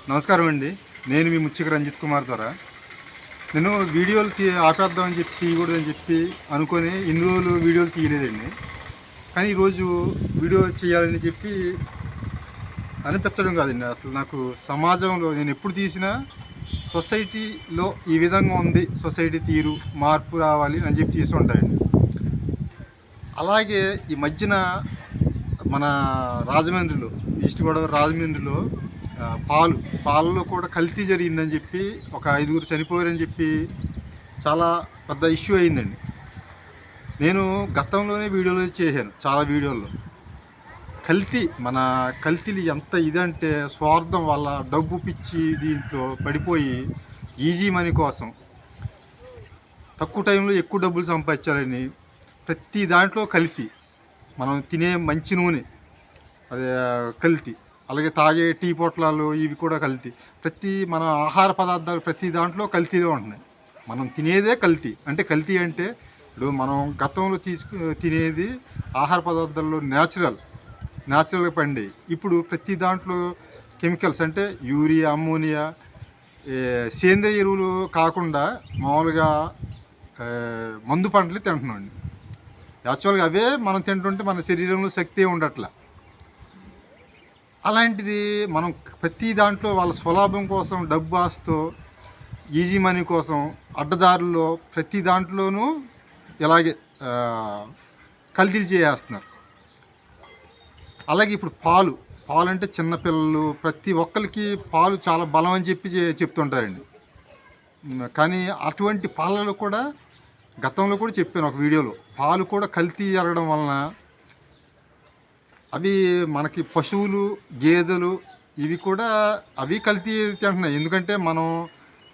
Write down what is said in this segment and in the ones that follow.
నమస్కారం అండి. నేను మీ ముచ్చిక రంజిత్ కుమార్ ద్వారా నేను వీడియోలు ఆపేద్దామని చెప్పి తీయకూడదని చెప్పి అనుకొని ఇన్ని రోజులు వీడియోలు తీయలేదండి. కానీ ఈరోజు వీడియో చేయాలని చెప్పి అనిపించడం కాదండి. అసలు నాకు సమాజంలో నేను ఎప్పుడు తీసినా సొసైటీలో ఈ విధంగా ఉంది, సొసైటీ తీరు మార్పు రావాలి అని చెప్పి తీసి ఉంటాయండి. అలాగే ఈ మధ్యన మన రాజమండ్రిలో, ఈస్ట్ గోదావరి రాజమండ్రిలో పాలలో కూడా కల్తీ జరిగిందని చెప్పి ఒక 5గురు చనిపోయారని చెప్పి చాలా పెద్ద ఇష్యూ అయిందండి. నేను గతంలోనే వీడియోలు చేశాను, చాలా వీడియోల్లో. మన కల్తీలు ఎంత ఇదంటే స్వార్థం వల్ల డబ్బు పిచ్చి దీంట్లో పడిపోయి ఈజీ మనీ కోసం తక్కువ టైంలో ఎక్కువ డబ్బులు సంపాదించాలని ప్రతి దాంట్లో కల్తీ. మనం తినే మంచి నూనె అదే కల్తీ, అలాగే తాగే టీ పొట్లాలు ఇవి కూడా కల్తీ. మన ఆహార పదార్థాలు ప్రతి దాంట్లో కల్తీలో ఉంటున్నాయి. మనం తినేదే కల్తీ. అంటే కల్తీ అంటే ఇప్పుడు మనం గతంలో తినేది ఆహార పదార్థాల్లో న్యాచురల్గా పండి, ఇప్పుడు ప్రతి దాంట్లో కెమికల్స్, అంటే యూరియా, అమ్మోనియా, సేంద్రియ ఎరువులు కాకుండా మామూలుగా మందు పంటలు తింటున్నామండి. యాక్చువల్గా అవే మనం తింటుంటే మన శరీరంలో శక్తి ఉండట్లా. అలాంటిది మనం ప్రతి దాంట్లో వాళ్ళ స్వలాభం కోసం, డబ్బు ఆస్తో, ఈజీ మనీ కోసం అడ్డదారుల్లో ప్రతి దాంట్లోనూ ఇలాగే కల్తీలు చేసేస్తున్నారు. అలాగే ఇప్పుడు పాలు అంటే చిన్నపిల్లలు ప్రతి ఒక్కరికి పాలు చాలా బలం అని చెప్పి చెప్తుంటారండి. కానీ అటువంటి పాలలో కూడా గతంలో కూడా చెప్పాను ఒక వీడియోలో, పాలు కూడా కల్తీ జరగడం వలన అవి మనకి పశువులు, గేదెలు ఇవి కూడా అవి కల్తీ తింటున్నాయి. ఎందుకంటే మనం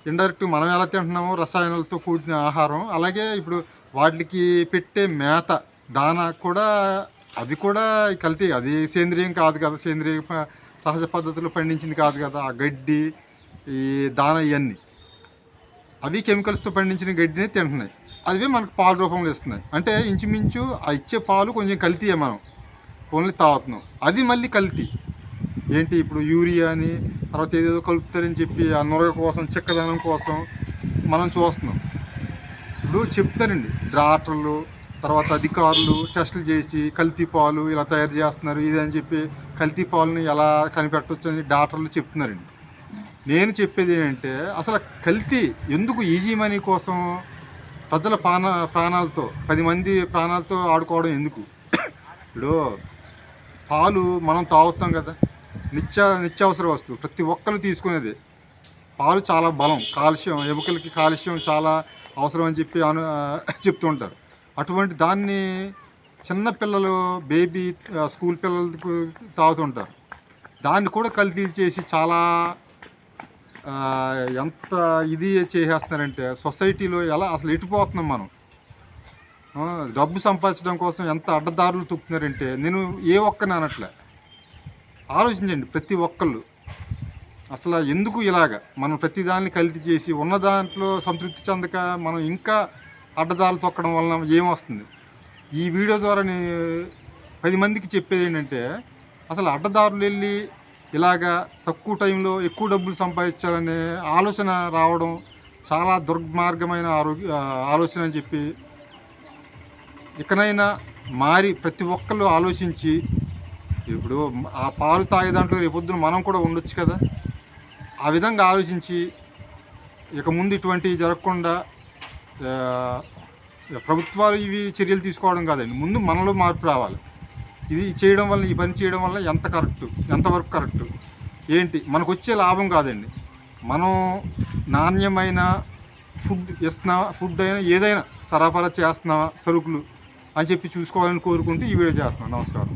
ఇండైరెక్ట్ మనం ఎలా తింటున్నామో రసాయనాలతో కూడిన ఆహారం, అలాగే ఇప్పుడు వాటికి పెట్టే మేత, దానా కూడా అవి కూడా కల్తీ. అది సేంద్రియం కాదు కదా, సహజ పద్ధతిలో పండించింది కాదు కదా. ఆ గడ్డి, ఈ దానా ఇవన్నీ అవి కెమికల్స్తో పండించిన గడ్డిని తింటున్నాయి. అవి మనకు పాల రూపంలో ఇస్తున్నాయి. అంటే ఇంచుమించు ఆ ఇచ్చే పాలు కొంచెం కల్తీయే, మనం ఓన్లీ తాగుతున్నాం. అది మళ్ళీ కల్తీ ఏంటి, ఇప్పుడు యూరియా అని తర్వాత ఏదేదో కలుపుతారని చెప్పి ఆ నొరగ కోసం, చిక్కదనం కోసం మనం చూస్తున్నాం. ఇప్పుడు చెప్తారండి డాక్టర్లు, తర్వాత అధికారులు టెస్టులు చేసి కల్తీ పాలు ఇలా తయారు చేస్తున్నారు ఇది అని చెప్పి కల్తీ పాలని ఎలా కనిపెట్టవచ్చు అని డాక్టర్లు చెప్తున్నారండి. నేను చెప్పేది ఏంటంటే అసలు కల్తీ ఎందుకు? ఈజీ మనీ కోసం ప్రజల ప్రాణాలతో, 10 మంది ప్రాణాలతో ఆడుకోవడం ఎందుకు? ఇప్పుడు పాలు మనం తాగుతాం కదా, నిత్యావసర వస్తువు, ప్రతి ఒక్కరు తీసుకునేది. పాలు చాలా బలం, కాల్షియం, ఎముకలకి కాల్షియం చాలా అవసరం అని చెప్పి చెప్తుంటారు. అటువంటి దాన్ని చిన్నపిల్లలు, బేబీ, స్కూల్ పిల్లలు తాగుతుంటారు. దాన్ని కూడా కల్తీ చేసి చాలా ఎంత ఇది చేసేస్తున్నారంటే సొసైటీలో ఎలా అసలు ఎటుపోతున్నాం మనం. డబ్బు సంపాదించడం కోసం ఎంత అడ్డదారులు తొక్కుతున్నారంటే నేను ఏ ఒక్కని అనట్లే, ఆలోచించండి ప్రతి ఒక్కళ్ళు. అసలు ఎందుకు ఇలాగ మనం ప్రతి దాన్ని కల్తీ చేసి ఉన్న దాంట్లో సంతృప్తి చెందక మనం ఇంకా అడ్డదారులు తొక్కడం వలన ఏమొస్తుంది? ఈ వీడియో ద్వారా నేను 10 మందికి చెప్పేది ఏంటంటే అసలు అడ్డదారులు వెళ్ళి ఇలాగా తక్కువ టైంలో ఎక్కువ డబ్బులు సంపాదించాలనే ఆలోచన రావడం చాలా దుర్మార్గమైన ఆలోచన అని చెప్పి, ఇకనైనా మారి ప్రతి ఒక్కళ్ళు ఆలోచించి, ఇప్పుడు ఆ పాలు తాగే దాంట్లో రేపొద్దున మనం కూడా ఉండొచ్చు కదా, ఆ విధంగా ఆలోచించి ఇక ముందు ఇటువంటివి జరగకుండా ప్రభుత్వాలు ఇవి చర్యలు తీసుకోవడం కాదండి, ముందు మనలో మార్పు రావాలి. ఇది చేయడం వల్ల, ఈ పని చేయడం వల్ల ఎంతవరకు కరెక్టు ఏంటి, మనకు వచ్చే లాభం కాదండి. మనం నాణ్యమైన ఫుడ్ అయినా ఏదైనా సరఫరా చేస్తున్నావా, సరుకులు అని చెప్పి చూసుకోవాలని కోరుకుంటూ ఈ వీడియో చేస్తున్నాను. నమస్కారం.